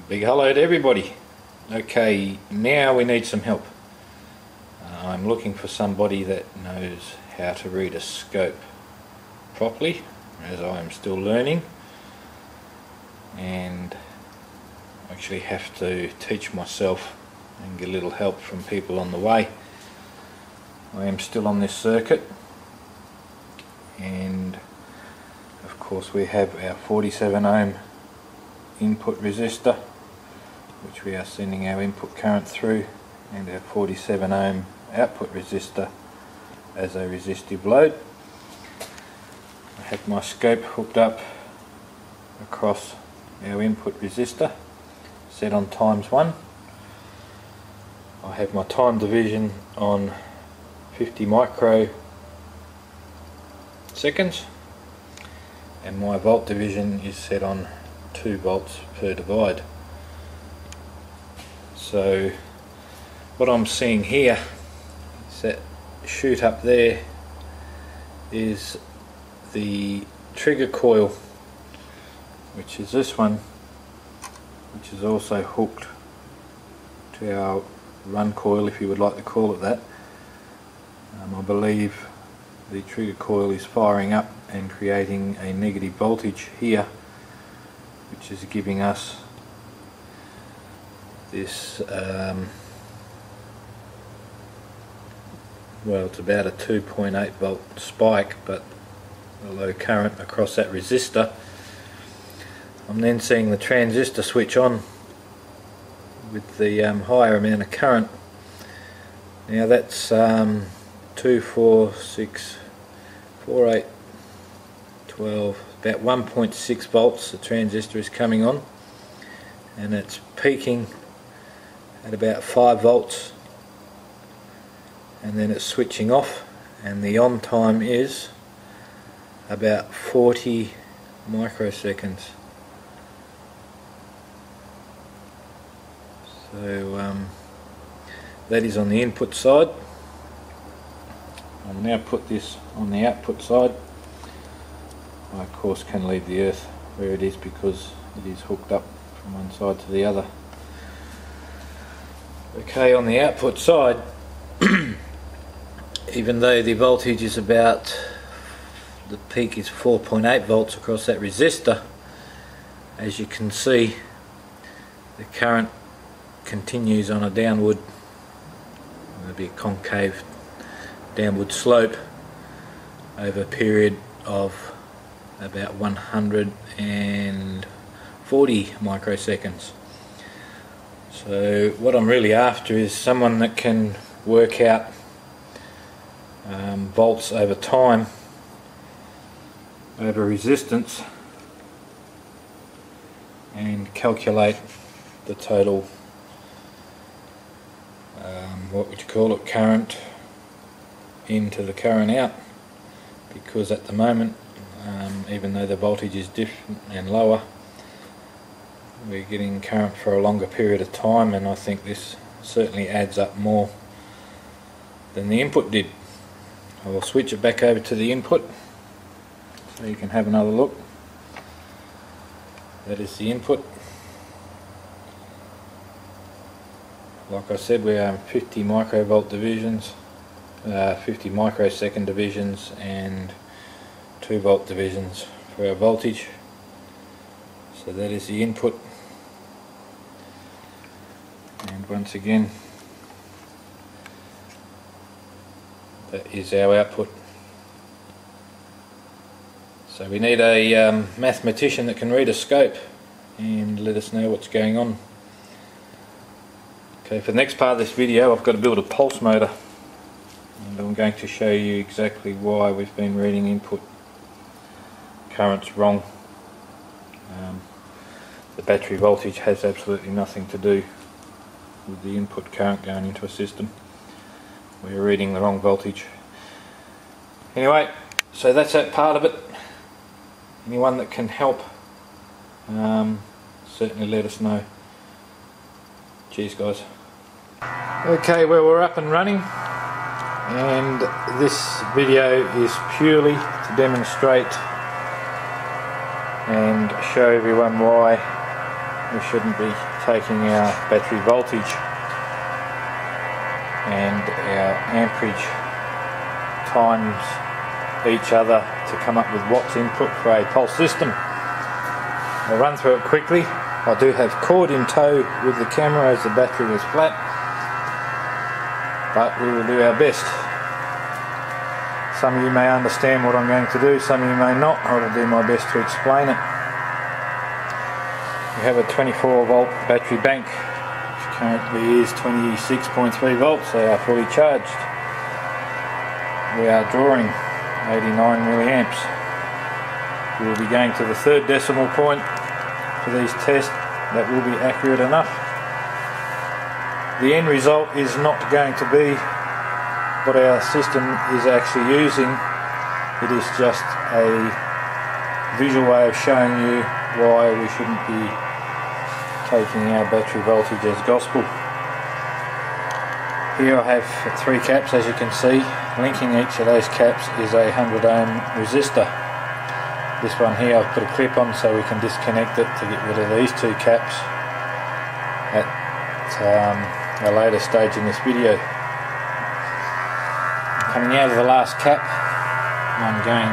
Big hello to everybody. Okay, now we need some help. I'm looking for somebody that knows how to read a scope properly, as I am still learning, and actually have to teach myself and get a little help from people on the way. I am still on this circuit, and of course we have our 47 ohm input resistor which we are sending our input current through, and our 47 ohm output resistor as a resistive load. I have my scope hooked up across our input resistor, set on ×1. I have my time division on 50 microseconds, and my volt division is set on 2 volts per divide. So what I'm seeing here is that chute up there is the trigger coil, which is this one, which is also hooked to our run coil, if you would like to call it that. I believe the trigger coil is firing up and creating a negative voltage here, which is giving us this well, it's about a 2.8 volt spike, but a low current across that resistor. I'm then seeing the transistor switch on with the higher amount of current. Now that's 2, 4, 6, 4, 8, 12, about 1.6 volts the transistor is coming on, and it's peaking at about 5 volts, and then it's switching off, and the on time is about 40 microseconds. So that is on the input side. I'll now put this on the output side. I of course can leave the earth where it is because it is hooked up from one side to the other. Okay, on the output side, even though the voltage is about, the peak is 4.8 volts across that resistor, as you can see the current continues on a downward, there'll be a concave downward slope over a period of about 140 microseconds. So what I'm really after is someone that can work out volts over time over resistance and calculate the total what would you call it, current into the current out, because at the moment even though the voltage is different and lower, we're getting current for a longer period of time, and I think this certainly adds up more than the input did. I will switch it back over to the input so you can have another look. That is the input. Like I said, we are 50 microvolt divisions, 50 microsecond divisions, and 2 volt divisions for our voltage. So that is the input, and once again that is our output. So we need a mathematician that can read a scope and let us know what's going on. Okay, for the next part of this video I've got to build a pulse motor, and I'm going to show you exactly why we've been reading input currents wrong. The battery voltage has absolutely nothing to do with the input current going into a system. We're reading the wrong voltage. Anyway, so that's that part of it. Anyone that can help, certainly let us know. Cheers guys. Okay, well, we're up and running, and this video is purely to demonstrate and show everyone why we shouldn't be taking our battery voltage and our amperage times each other to come up with watts input for a pulse system. I'll run through it quickly. I do have cord in tow with the camera as the battery was flat, but we will do our best. Some of you may understand what I'm going to do, some of you may not. I will do my best to explain it. We have a 24 volt battery bank, which currently is 26.3 volts, they are fully charged. We are drawing 89 milliamps. We will be going to the third decimal point for these tests. That will be accurate enough. The end result is not going to be what our system is actually using. It is just a visual way of showing you why we shouldn't be taking our battery voltage as gospel. Here I have 3 caps, as you can see. Linking each of those caps is a 100 ohm resistor. This one here I've put a clip on so we can disconnect it to get rid of these 2 caps at a later stage in this video. Coming out of the last cap, I'm going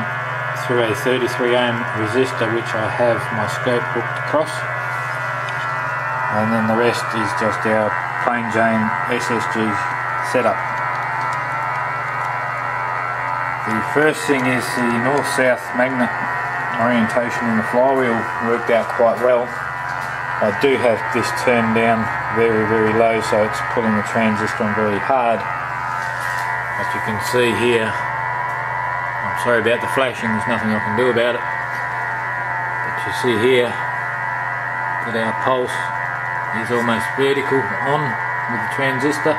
through a 33 ohm resistor which I have my scope hooked across, and then the rest is just our plain Jane SSG setup. The first thing is the north-south magnet orientation in the flywheel worked out quite well. I do have this turned down very low, so it's pulling the transistor on very hard. As you can see here, I'm sorry about the flashing, there's nothing I can do about it, but you see here that our pulse is almost vertical on with the transistor.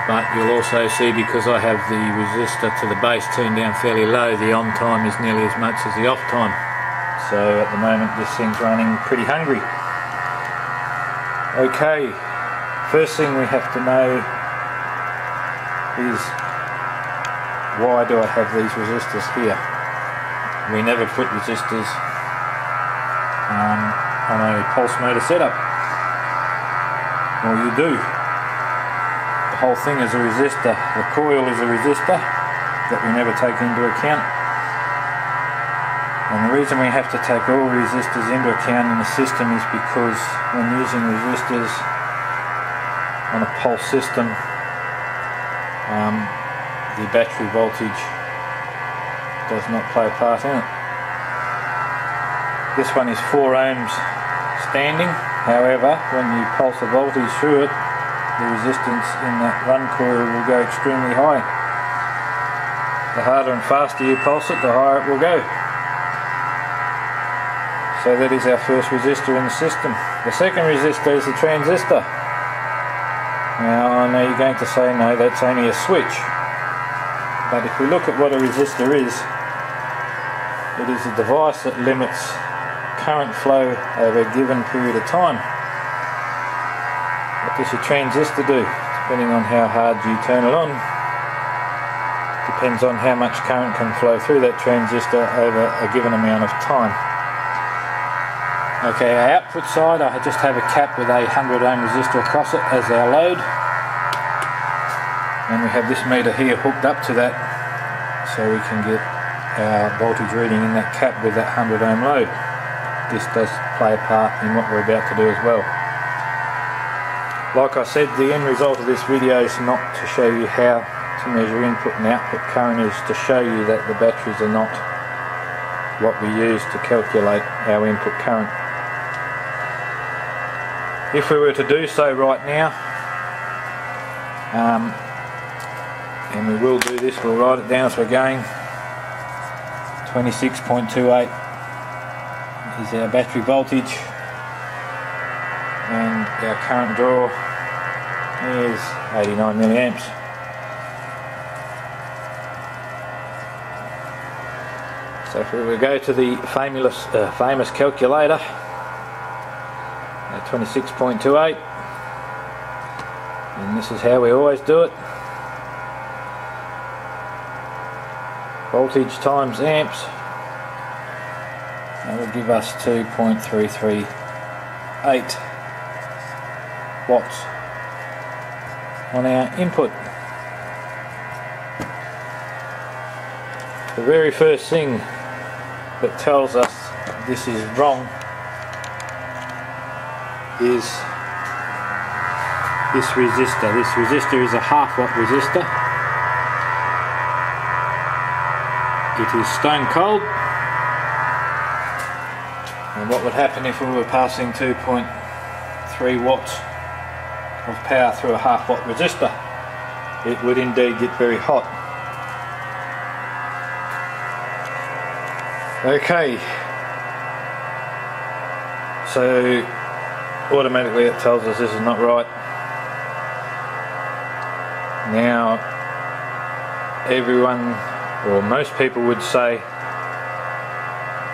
But you'll also see, because I have the resistor to the base turned down fairly low, the on time is nearly as much as the off time. So at the moment this thing's running pretty hungry. Okay, first thing we have to know is, why do I have these resistors here? We never put resistors on a pulse motor setup. Well, you do. The whole thing is a resistor. The coil is a resistor that we never take into account. And the reason we have to take all resistors into account in the system is because when using resistors on a pulse system, the battery voltage does not play a part in it. This one is 4 ohms standing. However, when you pulse the voltage through it, the resistance in that run coil will go extremely high. The harder and faster you pulse it, the higher it will go. So that is our first resistor in the system. The second resistor is the transistor. Now I know you're going to say, no, that's only a switch. But if we look at what a resistor is, it is a device that limits current flow over a given period of time. What does your transistor do? Depending on how hard you turn it on, depends on how much current can flow through that transistor over a given amount of time. Okay, our output side, I just have a cap with a 100 ohm resistor across it as our load. And we have this meter here hooked up to that, so we can get our voltage reading in that cap with that 100 ohm load. This does play a part in what we're about to do as well. Like I said, the end result of this video is not to show you how to measure input and output current, is to show you that the batteries are not what we use to calculate our input current. If we were to do so right now, and we will do this, we'll write it down as we're going. 26.28 is our battery voltage, and our current draw is 89 milliamps. So if we were to go to the famous calculator, 26.28, and this is how we always do it. Voltage times amps That will give us 2.338 watts on our input. The very first thing that tells us this is wrong is this resistor. This resistor is a 1/2 watt resistor. It is stone cold, and what would happen if we were passing 2.3 watts of power through a 1/2 watt resistor? It would indeed get very hot. Okay, so automatically it tells us this is not right. Now, everyone, or most people would say,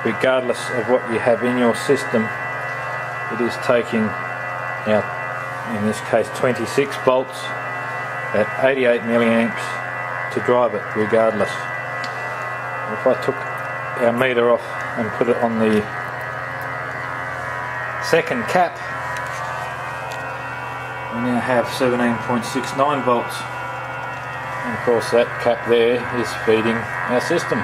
regardless of what you have in your system, it is taking out, in this case, 26 volts at 88 milliamps to drive it regardless. If I took our meter off and put it on the second cap, we now have 17.69 volts, and of course that cap there is feeding our system.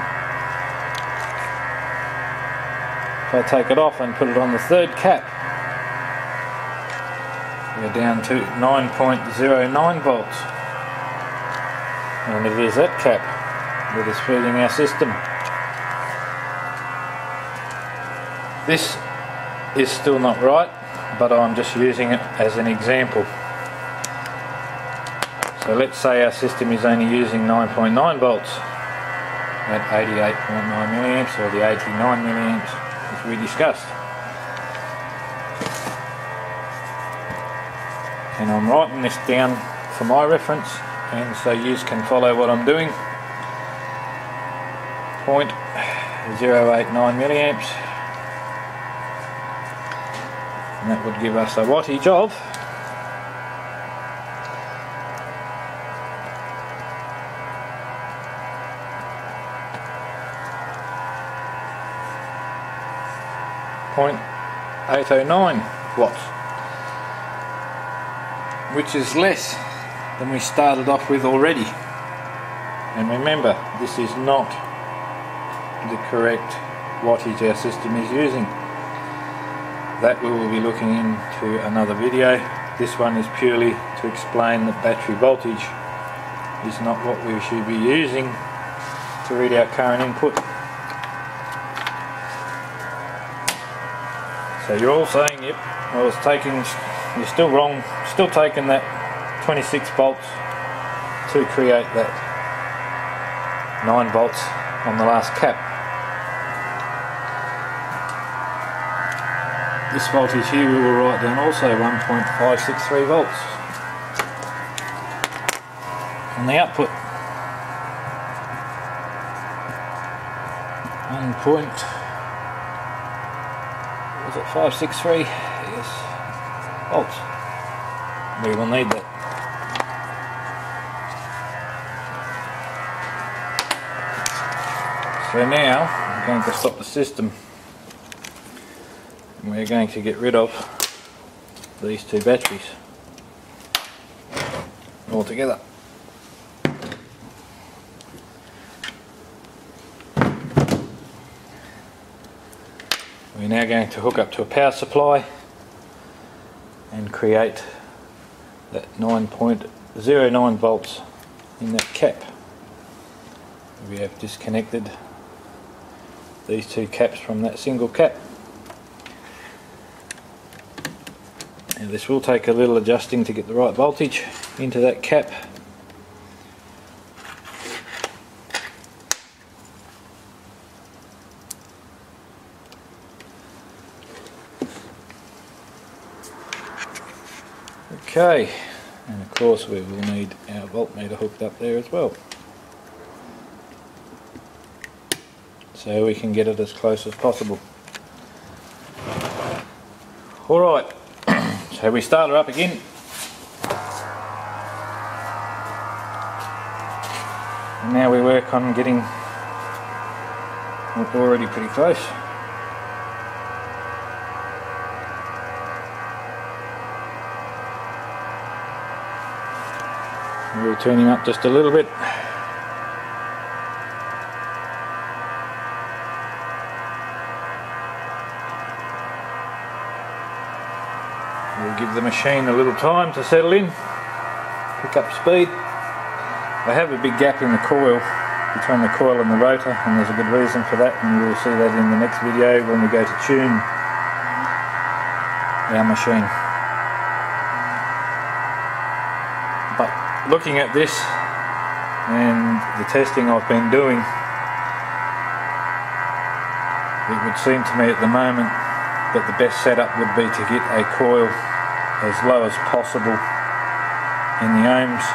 If I take it off and put it on the third cap, we're down to 9.09 volts, and it is that cap that is feeding our system. This is still not right, but I'm just using it as an example. So let's say our system is only using 9.9 volts at 88.9 milliamps, or the 89 milliamps as we discussed. And I'm writing this down for my reference, and so you can follow what I'm doing. 0.089 milliamps. And that would give us a wattage of 0.809 watts, which is less than we started off with already. And remember, this is not the correct wattage our system is using. That we will be looking into another video. This one is purely to explain that battery voltage is not what we should be using to read our current input. So you're all saying, yep, I was taking, you're still wrong, still taking that 26 volts to create that 9 volts on the last cap. This voltage here we will write down also 1.563 volts on the output. 1.563? Yes, volts. We will need that. So now I'm going to stop the system. We're going to get rid of these two batteries altogether. We're now going to hook up to a power supply and create that 9.09 volts in that cap. We have disconnected these two caps from that single cap. Now this will take a little adjusting to get the right voltage into that cap. Okay, and of course we will need our voltmeter hooked up there as well, so we can get it as close as possible. Alright, so we start her up again. And now we work on getting, we're already pretty close, We'll turn him up just a little bit. We'll give the machine a little time to settle in, pick up speed. I have a big gap in the coil, between the coil and the rotor, and there's a good reason for that, and we'll see that in the next video when we go to tune our machine. But looking at this and the testing I've been doing, it would seem to me at the moment that the best setup would be to get a coil as low as possible in the ohms,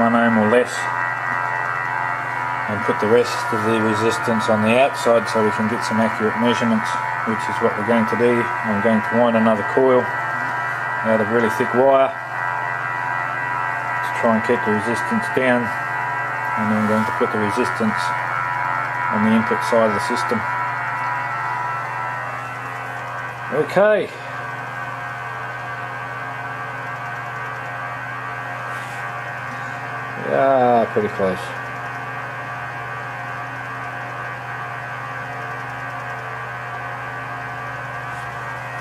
1 ohm or less, and put the rest of the resistance on the outside so we can get some accurate measurements, which is what we're going to do. I'm going to wind another coil out of really thick wire to try and keep the resistance down, and then I'm going to put the resistance on the input side of the system. Okay. Yeah, pretty close.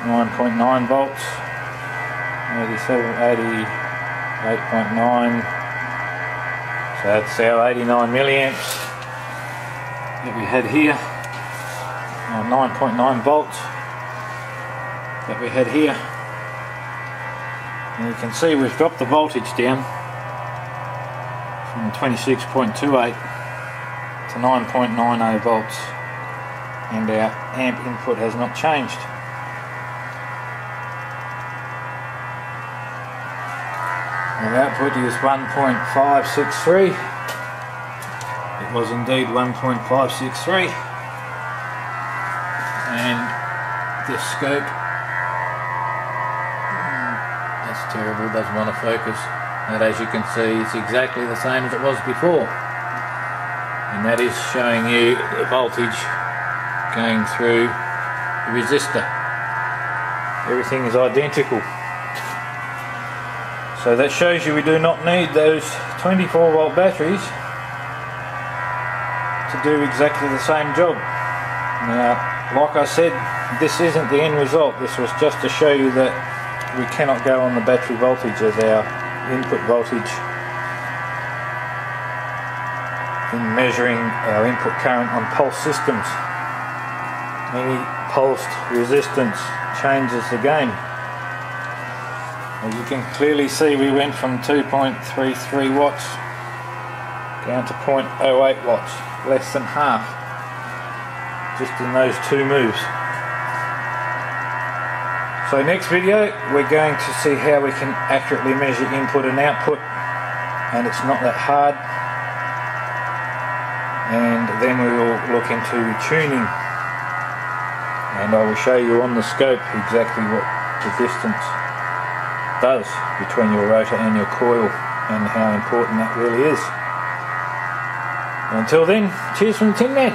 9.9 volts, 88.9, so that's our 89 milliamps that we had here, 9.9 volts that we had here, and you can see we've dropped the voltage down from 26.28 to 9.90 volts, and our amp input has not changed. Our output is 1.563. It was indeed 1.563, and this scope, that's terrible, doesn't want to focus. But as you can see, it's exactly the same as it was before, and that is showing you the voltage going through the resistor. Everything is identical. So that shows you we do not need those 24 volt batteries to do exactly the same job. Now, like I said, this isn't the end result. This was just to show you that we cannot go on the battery voltage as our input voltage in measuring our input current on pulse systems. Any pulsed resistance changes the game. As you can clearly see, we went from 2.33 watts down to 0.08 watts, less than half, just in those two moves. So next video we're going to see how we can accurately measure input and output, and it's not that hard, and then we will look into tuning, and I will show you on the scope exactly what the distance does between your rotor and your coil and how important that really is. Until then, cheers from the Tin Man.